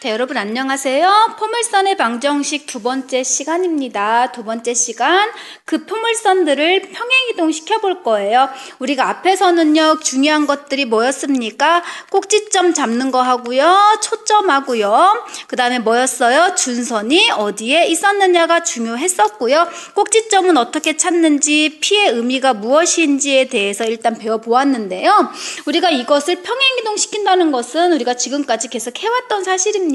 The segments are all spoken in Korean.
자, 여러분 안녕하세요. 포물선의 방정식 두 번째 시간입니다. 두 번째 시간 그 포물선들을 평행이동 시켜볼 거예요. 우리가 앞에서는요 중요한 것들이 뭐였습니까? 꼭지점 잡는 거 하고요, 초점하고요, 그 다음에 뭐였어요? 준선이 어디에 있었느냐가 중요했었고요. 꼭지점은 어떻게 찾는지, P의 의미가 무엇인지에 대해서 일단 배워보았는데요. 우리가 이것을 평행이동 시킨다는 것은 우리가 지금까지 계속 해왔던 사실입니다.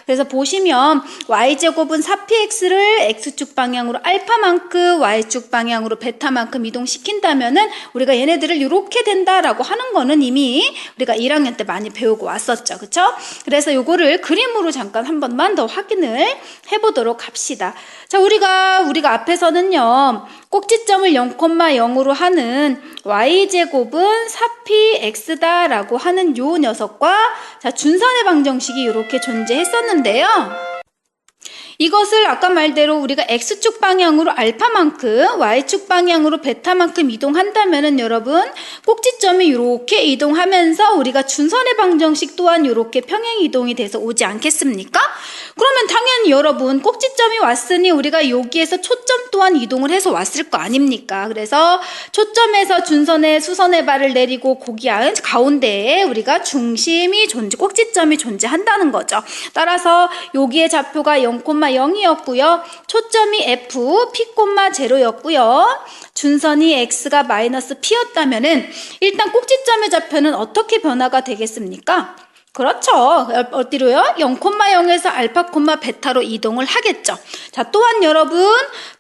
그래서 보시면 y제곱은 4px를 x축 방향으로 알파만큼, y축 방향으로 베타만큼 이동시킨다면은 우리가 얘네들을 이렇게 된다라고 하는 거는 이미 우리가 1학년 때 많이 배우고 왔었죠. 그쵸? 그래서 요거를 그림으로 잠깐 한 번만 더 확인을 해보도록 합시다. 자, 우리가 앞에서는요 꼭지점을 0,0으로 하는 y제곱은 4px다 라고 하는 요 녀석과 자 준선의 방정식이 이렇게 존재했었는데요. 이것을 아까 말대로 우리가 x축 방향으로 알파만큼, y축 방향으로 베타만큼 이동한다면은 여러분 꼭지점이 이렇게 이동하면서 우리가 준선의 방정식 또한 이렇게 평행 이동이 돼서 오지 않겠습니까? 그러면 당연히 여러분 꼭지점이 왔으니 우리가 여기에서 초점 또한 이동을 해서 왔을 거 아닙니까? 그래서 초점에서 준선의 수선의 발을 내리고 거기 가운데에 우리가 중심이 꼭지점이 존재한다는 거죠. 따라서 여기에 좌표가 0,0이었고요. 초점이 F, P,0였고요. 준선이 X가 마이너스 P였다면은 일단 꼭지점의 좌표는 어떻게 변화가 되겠습니까? 그렇죠. 어디로요? 0,0에서 알파, 베타로 이동을 하겠죠. 자, 또한 여러분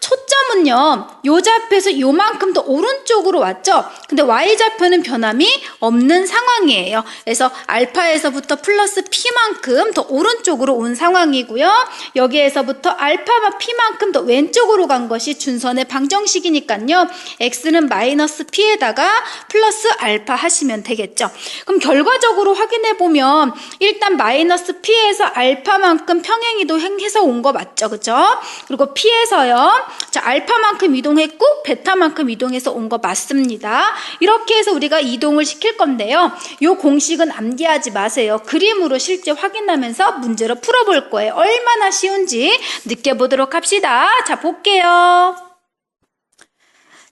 초점은요 요 좌표에서 요만큼 더 오른쪽으로 왔죠. 근데 y좌표는 변함이 없는 상황이에요. 그래서 알파에서부터 플러스 p만큼 더 오른쪽으로 온 상황이고요. 여기에서부터 알파와 p만큼 더 왼쪽으로 간 것이 준선의 방정식이니까요. x는 마이너스 p에다가 플러스 알파 하시면 되겠죠. 그럼 결과적으로 확인해 보면 일단 마이너스 P에서 알파만큼 평행이동해서 온 거 맞죠? 그죠? 그리고 P에서요. 자, 알파만큼 이동했고 베타만큼 이동해서 온 거 맞습니다. 이렇게 해서 우리가 이동을 시킬 건데요. 이 공식은 암기하지 마세요. 그림으로 실제 확인하면서 문제로 풀어볼 거예요. 얼마나 쉬운지 느껴보도록 합시다. 자, 볼게요.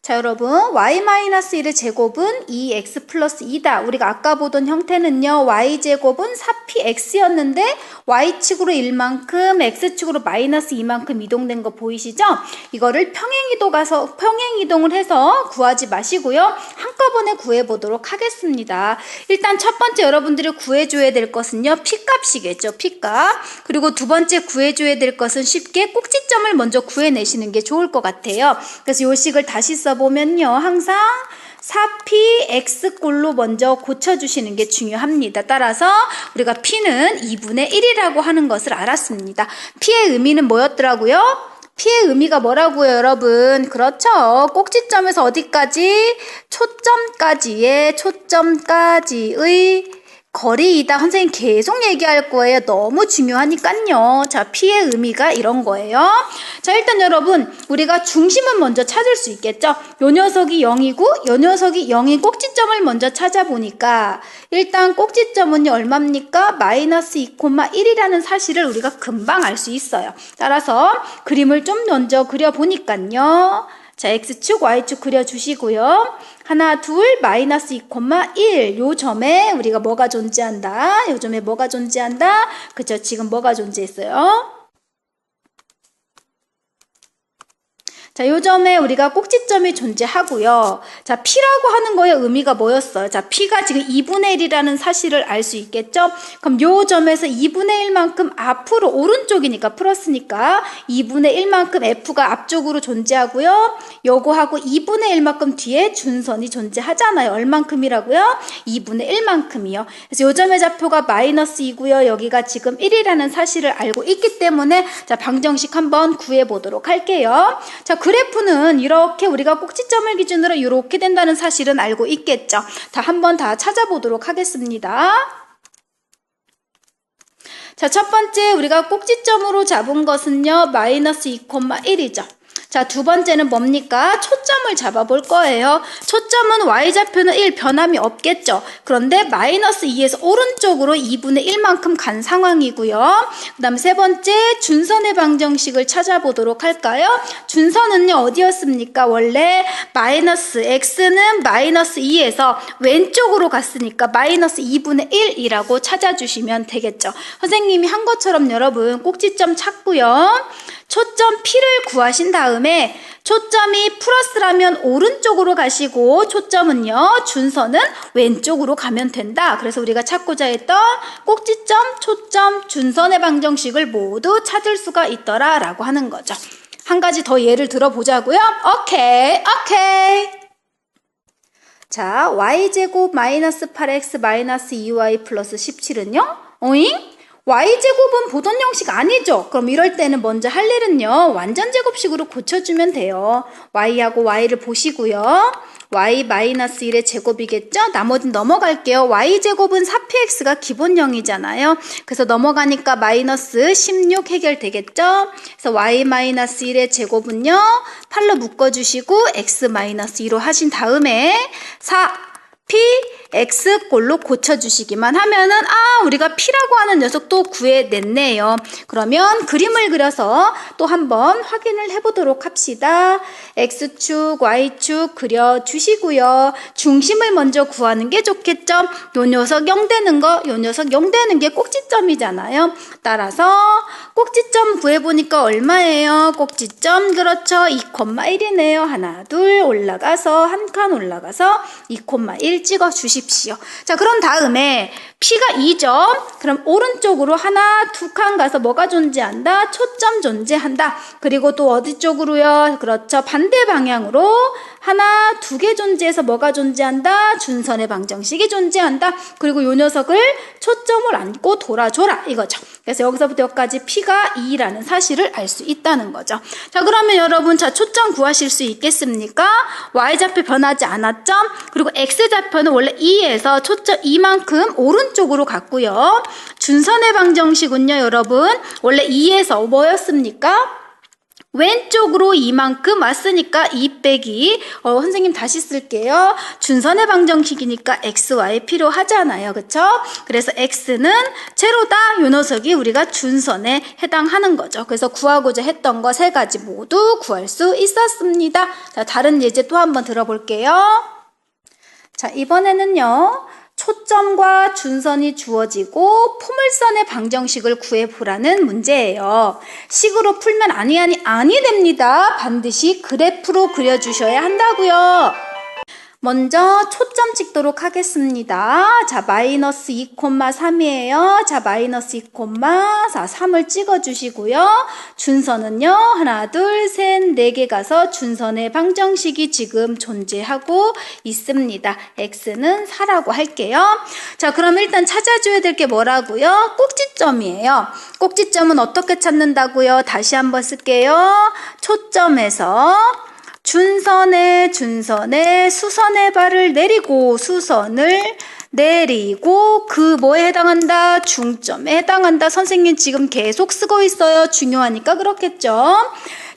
자, 여러분 y-1의 제곱은 2x 플러스 2다. 우리가 아까 보던 형태는요 y제곱은 4px였는데 y축으로 1만큼 x축으로 마이너스 2만큼 이동된 거 보이시죠? 이거를 평행이동을 해서 구하지 마시고요. 한꺼번에 구해보도록 하겠습니다. 일단 첫 번째 여러분들이 구해줘야 될 것은요 p값이겠죠. p값. 그리고 두 번째 구해줘야 될 것은 쉽게 꼭지점을 먼저 구해내시는 게 좋을 것 같아요. 그래서 요 식을 다시 써보면요 항상 4px꼴로 먼저 고쳐주시는 게 중요합니다. 따라서 우리가 p는 2분의 1이라고 하는 것을 알았습니다. p의 의미는 뭐였더라고요? p의 의미가 뭐라고요, 여러분? 그렇죠. 꼭지점에서 어디까지? 초점까지의 거리이다. 선생님 계속 얘기할 거예요. 너무 중요하니까요. 자, P의 의미가 이런 거예요. 자, 일단 여러분 우리가 중심은 먼저 찾을 수 있겠죠. 요 녀석이 0이고 요 녀석이 0인 꼭지점을 먼저 찾아보니까 일단 꼭지점은요 얼마입니까? 마이너스 2,1이라는 사실을 우리가 금방 알 수 있어요. 따라서 그림을 좀 먼저 그려보니까요. 자, x축, y축 그려주시고요. 하나, 둘, 마이너스 2,1. 요 점에 우리가 뭐가 존재한다? 요 점에 뭐가 존재한다? 그쵸, 지금 뭐가 존재했어요? 자, 요 점에 우리가 꼭지점이 존재하고요. 자, P라고 하는 거의 의미가 뭐였어요? 자, P가 지금 2분의 1이라는 사실을 알 수 있겠죠? 그럼 요 점에서 2분의 1만큼 앞으로 오른쪽이니까 플러스니까 2분의 1만큼 F가 앞쪽으로 존재하고요. 요거하고 2분의 1만큼 뒤에 준선이 존재하잖아요. 얼만큼이라고요? 2분의 1만큼이요. 그래서 요 점의 좌표가 마이너스 2고요. 여기가 지금 1이라는 사실을 알고 있기 때문에 자, 방정식 한번 구해보도록 할게요. 자, 그래프는 이렇게 우리가 꼭지점을 기준으로 이렇게 된다는 사실은 알고 있겠죠. 자, 한번 다 찾아보도록 하겠습니다. 자, 첫 번째 우리가 꼭지점으로 잡은 것은요 마이너스 2,1이죠. 자, 두 번째는 뭡니까? 초점을 잡아볼 거예요. 초점은 y좌표는 1 변함이 없겠죠. 그런데 마이너스 2에서 오른쪽으로 2분의 1만큼 간 상황이고요. 그 다음 세 번째 준선의 방정식을 찾아보도록 할까요? 준선은요 어디였습니까? 원래 마이너스 x는 마이너스 2에서 왼쪽으로 갔으니까 마이너스 2분의 1이라고 찾아주시면 되겠죠. 선생님이 한 것처럼 여러분 꼭지점 찾고요. 초점 P를 구하신 다음에 초점이 플러스라면 오른쪽으로 가시고 초점은요 준선은 왼쪽으로 가면 된다. 그래서 우리가 찾고자 했던 꼭지점, 초점, 준선의 방정식을 모두 찾을 수가 있더라 라고 하는 거죠. 한 가지 더 예를 들어보자고요. 오케이. 자, y제곱 마이너스 8x 마이너스 2y 플러스 17은요? 오잉? y제곱은 보던 형식 아니죠? 그럼 이럴 때는 먼저 할 일은요. 완전제곱식으로 고쳐주면 돼요. y하고 y를 보시고요. y 마이너스 1의 제곱이겠죠? 나머지는 넘어갈게요. y제곱은 4px가 기본형이잖아요. 그래서 넘어가니까 마이너스 16 해결되겠죠? 그래서 y 마이너스 1의 제곱은요. 8로 묶어주시고 x 마이너스 2로 하신 다음에 4p x꼴로 고쳐주시기만 하면은 우리가 p라고 하는 녀석도 구해냈네요. 그러면 그림을 그려서 또 한번 확인을 해보도록 합시다. x축, y축 그려주시고요. 중심을 먼저 구하는 게 좋겠죠. 요 녀석 0 되는 거, 요 녀석 0 되는 게 꼭지점이잖아요. 따라서 꼭지점 구해보니까 얼마예요? 꼭지점 그렇죠. 2,1이네요. 하나, 둘 올라가서 한 칸 올라가서 2,1 찍어주십시오. 자, 그런 다음에 P가 2점. 그럼 오른쪽으로 하나, 두 칸 가서 뭐가 존재한다? 초점 존재한다. 그리고 또 어디 쪽으로요? 그렇죠. 반대 방향으로 하나, 두 개 존재해서 뭐가 존재한다? 준선의 방정식이 존재한다. 그리고 요 녀석을 초점을 안고 돌아줘라. 이거죠. 그래서 여기서부터 여기까지 P가 2라는 사실을 알 수 있다는 거죠. 자, 그러면 여러분, 자, 초점 구하실 수 있겠습니까? Y좌표 변하지 않았죠? 그리고 X좌표는 원래 2에서 초점 2만큼 오른쪽으로 갔고요. 준선의 방정식은요, 여러분, 원래 2에서 뭐였습니까? 왼쪽으로 이만큼 왔으니까 2 빼기 선생님 다시 쓸게요. 준선의 방정식이니까 x, y 필요하잖아요. 그쵸? 그래서 x는 제로다. 요 녀석이 우리가 준선에 해당하는 거죠. 그래서 구하고자 했던 거 세 가지 모두 구할 수 있었습니다. 자, 다른 예제 또 한번 들어볼게요. 자, 이번에는요. 초점과 준선이 주어지고 포물선의 방정식을 구해보라는 문제예요. 식으로 풀면 아니 됩니다. 반드시 그래프로 그려주셔야 한다고요. 먼저 초점 찍도록 하겠습니다. 자, 마이너스 2,3이에요. 자, 마이너스 2,4, 3을 찍어주시고요. 준선은요, 하나, 둘, 셋, 4개 가서 준선의 방정식이 지금 존재하고 있습니다. x는 4라고 할게요. 자, 그럼 일단 찾아줘야 될 게 뭐라고요? 꼭지점이에요. 꼭지점은 어떻게 찾는다고요? 다시 한번 쓸게요. 초점에서 준선에 수선의 발을 내리고 수선을 내리고 그 뭐에 해당한다? 중점에 해당한다. 선생님 지금 계속 쓰고 있어요. 중요하니까 그렇겠죠.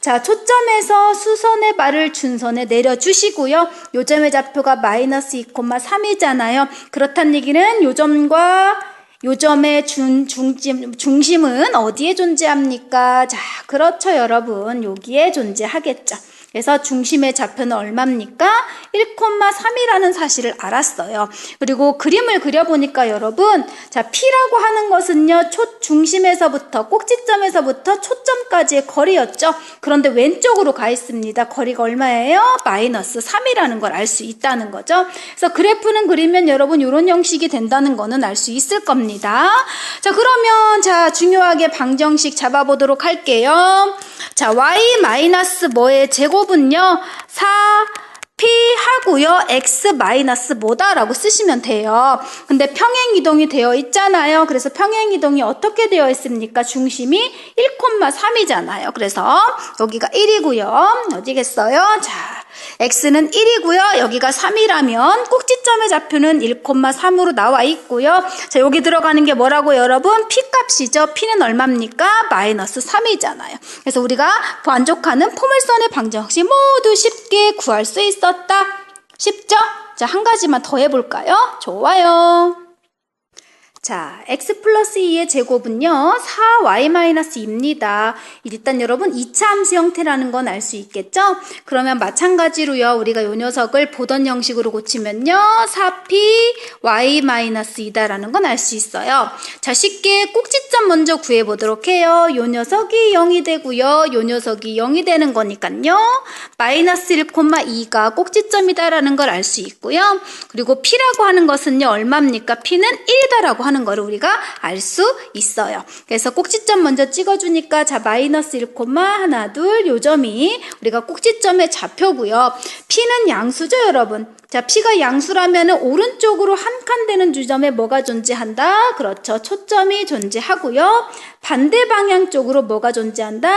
자, 초점에서 수선의 발을 준선에 내려주시고요. 요점의 좌표가 마이너스 2,3이잖아요. 그렇다는 얘기는 요점과 요점의 중심은 어디에 존재합니까? 자, 그렇죠, 여러분. 여기에 존재하겠죠. 그래서 중심의 좌표는 얼마입니까? 1,3이라는 사실을 알았어요. 그리고 그림을 그려보니까 여러분, 자, P라고 하는 것은요, 중심에서부터, 꼭지점에서부터 초점까지의 거리였죠. 그런데 왼쪽으로 가 있습니다. 거리가 얼마예요? 마이너스 3이라는 걸 알 수 있다는 거죠. 그래서 그래프는 그리면 여러분, 이런 형식이 된다는 거는 알 수 있을 겁니다. 자, 그러면, 자, 중요하게 방정식 잡아보도록 할게요. 자, y 마이너스 뭐의 제곱은요 4p 하고요 x 마이너스 뭐다 라고 쓰시면 돼요. 근데 평행이동이 되어 있잖아요. 그래서 평행이동이 어떻게 되어 있습니까? 중심이 1,3이잖아요. 그래서 여기가 1이고요. 어디겠어요? 자, x는 1이고요. 여기가 3이라면 꼭지점의 좌표는 1,3으로 나와 있고요. 자, 여기 들어가는 게 뭐라고요, 여러분? p 값이죠. p는 얼마입니까? 마이너스 3이잖아요. 그래서 우리가 만족하는 포물선의 방정식 모두 쉽게 구할 수 있었다. 쉽죠? 자, 한 가지만 더 해볼까요? 좋아요. 자, x 플러스 2의 제곱은요, 4y-2입니다. 일단 여러분 2차 함수 형태라는 건 알 수 있겠죠? 그러면 마찬가지로요, 우리가 요 녀석을 보던 형식으로 고치면요, 4py-2다라는 건 알 수 있어요. 자, 쉽게 꼭지점 먼저 구해보도록 해요. 요 녀석이 0이 되고요, 요 녀석이 0이 되는 거니까요, 마이너스 1,2가 꼭지점이다라는 걸 알 수 있고요. 그리고 p라고 하는 것은요, 얼마입니까? p는 1이다라고 하는 거를 우리가 알 수 있어요. 그래서 꼭지점 먼저 찍어주니까 자, 마이너스 1, 하나, 둘, 요 점이 우리가 꼭지점의 좌표고요. p는 양수죠, 여러분. 자, p가 양수라면 오른쪽으로 한 칸 되는 지점에 뭐가 존재한다? 그렇죠. 초점이 존재하고요. 반대 방향 쪽으로 뭐가 존재한다?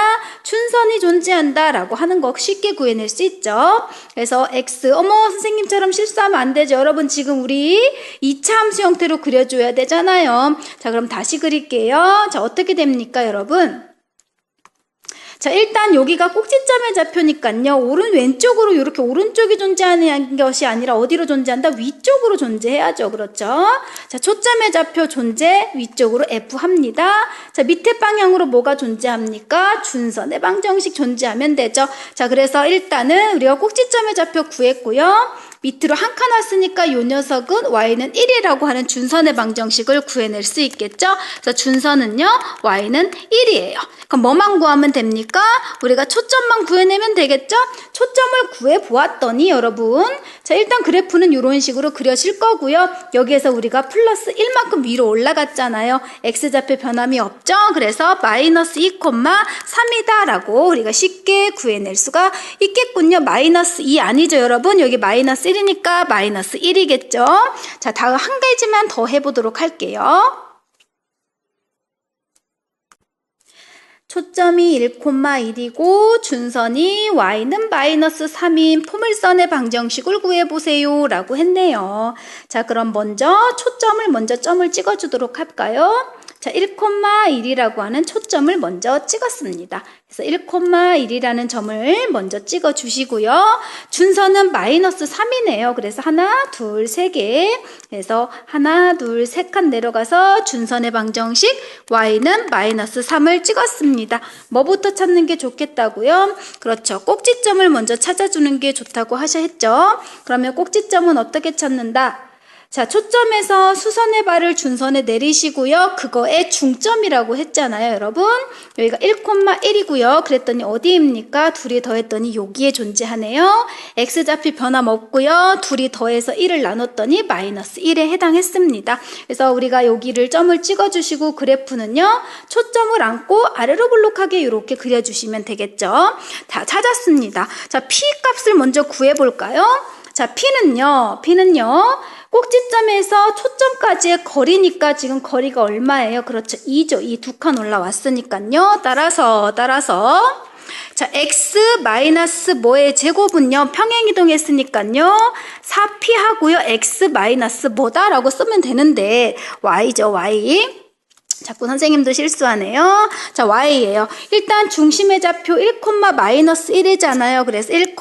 춘선이 존재한다 라고 하는 거 쉽게 구해낼 수 있죠. 그래서 x, 어머 선생님처럼 실수하면 안 되죠. 여러분 지금 우리 2차 함수 형태로 그려줘야 되잖아요. 자, 그럼 다시 그릴게요. 자, 어떻게 됩니까, 여러분? 자, 일단 여기가 꼭지점의 좌표니까요, 왼쪽으로 이렇게 오른쪽이 존재하는 것이 아니라 어디로 존재한다? 위쪽으로 존재해야죠. 그렇죠? 자, 초점의 좌표 존재, 위쪽으로 F 합니다. 자, 밑에 방향으로 뭐가 존재합니까? 준선의 방정식 존재하면 되죠. 자, 그래서 일단은 우리가 꼭지점의 좌표 구했고요. 밑으로 한 칸 왔으니까 요 녀석은 y는 1이라고 하는 준선의 방정식을 구해낼 수 있겠죠? 그래서 준선은요, y는 1이에요. 그럼 뭐만 구하면 됩니까? 우리가 초점만 구해내면 되겠죠? 초점을 구해보았더니 여러분, 자, 일단 그래프는 이런 식으로 그려질 거고요. 여기에서 우리가 플러스 1만큼 위로 올라갔잖아요. x좌표 변함이 없죠? 그래서 마이너스 2,3이다 라고 우리가 쉽게 구해낼 수가 있겠군요. 마이너스 2 아니죠, 여러분? 여기 마이너스 1이니까 마이너스 1이겠죠? 자, 다음 한 가지만 더 해보도록 할게요. 초점이 1,1이고 준선이 y는 마이너스 3인 포물선의 방정식을 구해보세요 라고 했네요. 자, 그럼 먼저 초점을 먼저 점을 찍어주도록 할까요? 자, 1,1이라고 하는 초점을 먼저 찍었습니다. 그래서 1,1이라는 점을 먼저 찍어 주시고요. 준선은 마이너스 3이네요. 그래서 하나, 둘, 세 개. 그래서 하나, 둘, 세 칸 내려가서 준선의 방정식 y는 마이너스 3을 찍었습니다. 뭐부터 찾는 게 좋겠다고요? 그렇죠. 꼭지점을 먼저 찾아주는 게 좋다고 하셨죠? 그러면 꼭지점은 어떻게 찾는다? 자, 초점에서 수선의 발을 준선에 내리시고요. 그거의 중점이라고 했잖아요, 여러분. 여기가 1,1이고요. 그랬더니 어디입니까? 둘이 더했더니 여기에 존재하네요. x좌표 변함 없고요. 둘이 더해서 1을 나눴더니 마이너스 1에 해당했습니다. 그래서 우리가 여기를 점을 찍어주시고 그래프는요, 초점을 안고 아래로 볼록하게 이렇게 그려주시면 되겠죠. 다 찾았습니다. 자, p 값을 먼저 구해볼까요? 자, p는요, 꼭지점에서 초점까지의 거리니까 지금 거리가 얼마예요? 그렇죠. 2죠. 2 두 칸 올라왔으니까요. 따라서 자, x 마이너스 뭐의 제곱은요, 평행이동했으니까요, 4p 하고요, x 마이너스 뭐다? 라고 쓰면 되는데 y죠, y. 자꾸 선생님도 실수하네요. 자, y예요. 일단 중심의 좌표 1, 마이너스 1이잖아요. 그래서 1,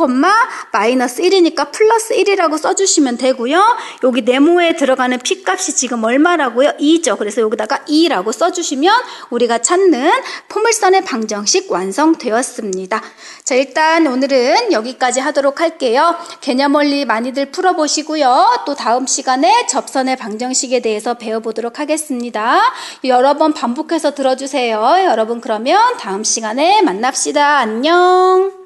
마이너스 1이니까 플러스 1이라고 써주시면 되고요. 여기 네모에 들어가는 p 값이 지금 얼마라고요? 2죠. 그래서 여기다가 2라고 써주시면 우리가 찾는 포물선의 방정식 완성되었습니다. 자, 일단 오늘은 여기까지 하도록 할게요. 개념 원리 많이들 풀어보시고요. 또 다음 시간에 접선의 방정식에 대해서 배워보도록 하겠습니다. 여러 번 반복해서 들어주세요. 여러분, 그러면 다음 시간에 만납시다. 안녕.